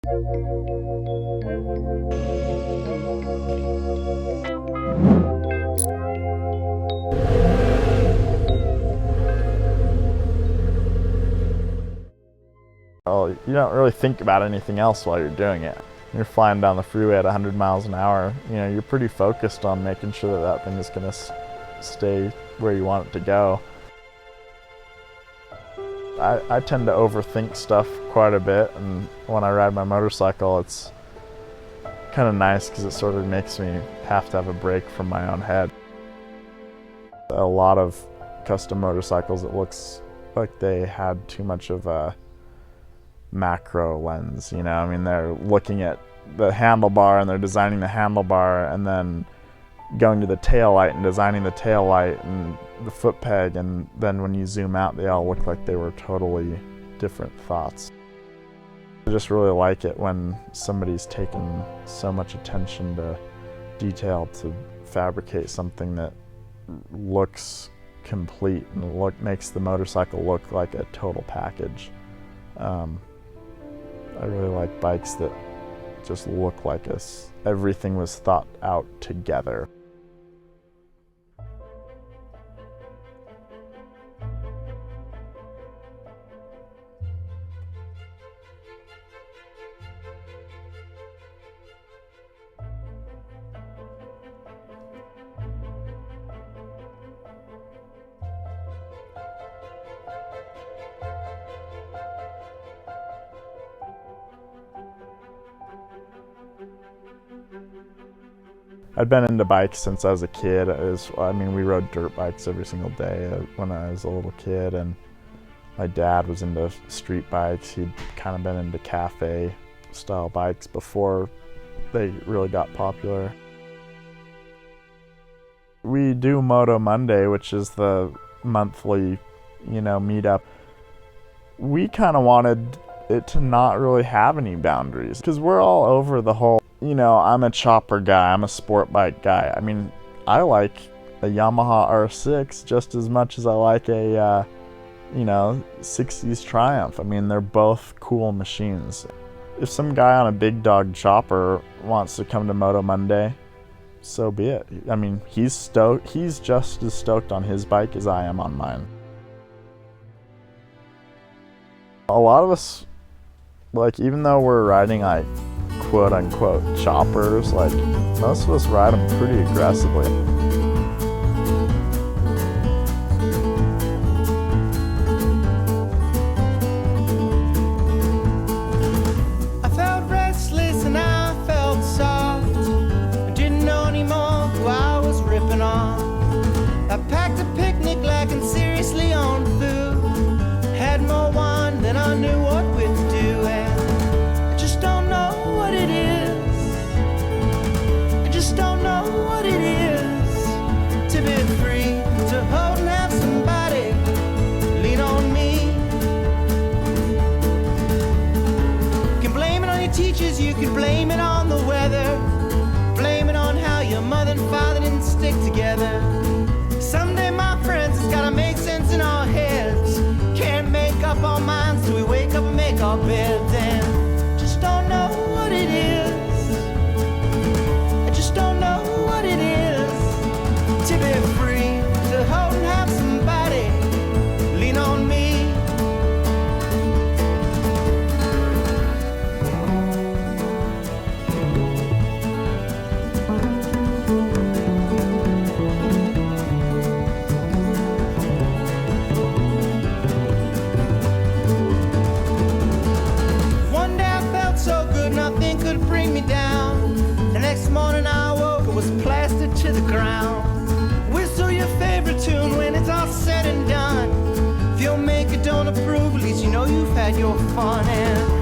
Well, you don't really think about anything else while you're doing it. You're flying down the freeway at 100 miles an hour, you're pretty focused on making sure that that thing is going to stay where you want it to go. I tend to overthink stuff quite a bit, and when I ride my motorcycle, it's kind of nice because it sort of makes me have to have a break from my own head. A lot of custom motorcycles, it looks like they had too much of a macro lens, I mean, they're looking at the handlebar and they're designing the handlebar and then going to the tail light and designing the tail light and the foot peg, and then when you zoom out they all look like they were totally different thoughts. I just really like it when somebody's taken so much attention to detail to fabricate something that looks complete and makes the motorcycle look like a total package. I really like bikes that just look like everything was thought out together. I'd been into bikes since I was a kid. We rode dirt bikes every single day when I was a little kid, and my dad was into street bikes. He'd kind of been into cafe style bikes before they really got popular. We do Moto Monday, which is the monthly, meetup. We kind of wanted it to not really have any boundaries because we're all over the whole, I'm a chopper guy, I'm a sport bike guy. I mean, I like a Yamaha R6 just as much as I like a, 60s Triumph. I mean, they're both cool machines. If some guy on a big dog chopper wants to come to Moto Monday, so be it. I mean, he's just as stoked on his bike as I am on mine. A lot of us, even though we're riding quote unquote choppers, most of us ride them pretty aggressively. I felt restless and I felt soft. I didn't know anymore who I was ripping off. I packed a picnic and seriously on food. Had more wine than I knew what we'd do, and I just don't know what it is. I just don't know what it is to be free, to hold and have somebody lean on me. You can blame it on your teachers, you can blame it on the weather, blame it on how your mother and father didn't stick together. Someday, my friends, it's gotta make sense in our heads. Can't make up our minds till we wake up and make our beds, and just don't know what it is. I just don't know what it is to be free, to hold and have somebody lean on me. Nothing could bring me down. The next morning I woke, it was plastered to the ground. Whistle your favorite tune when it's all said and done. If your maker don't approve, at least you know you've had your fun. And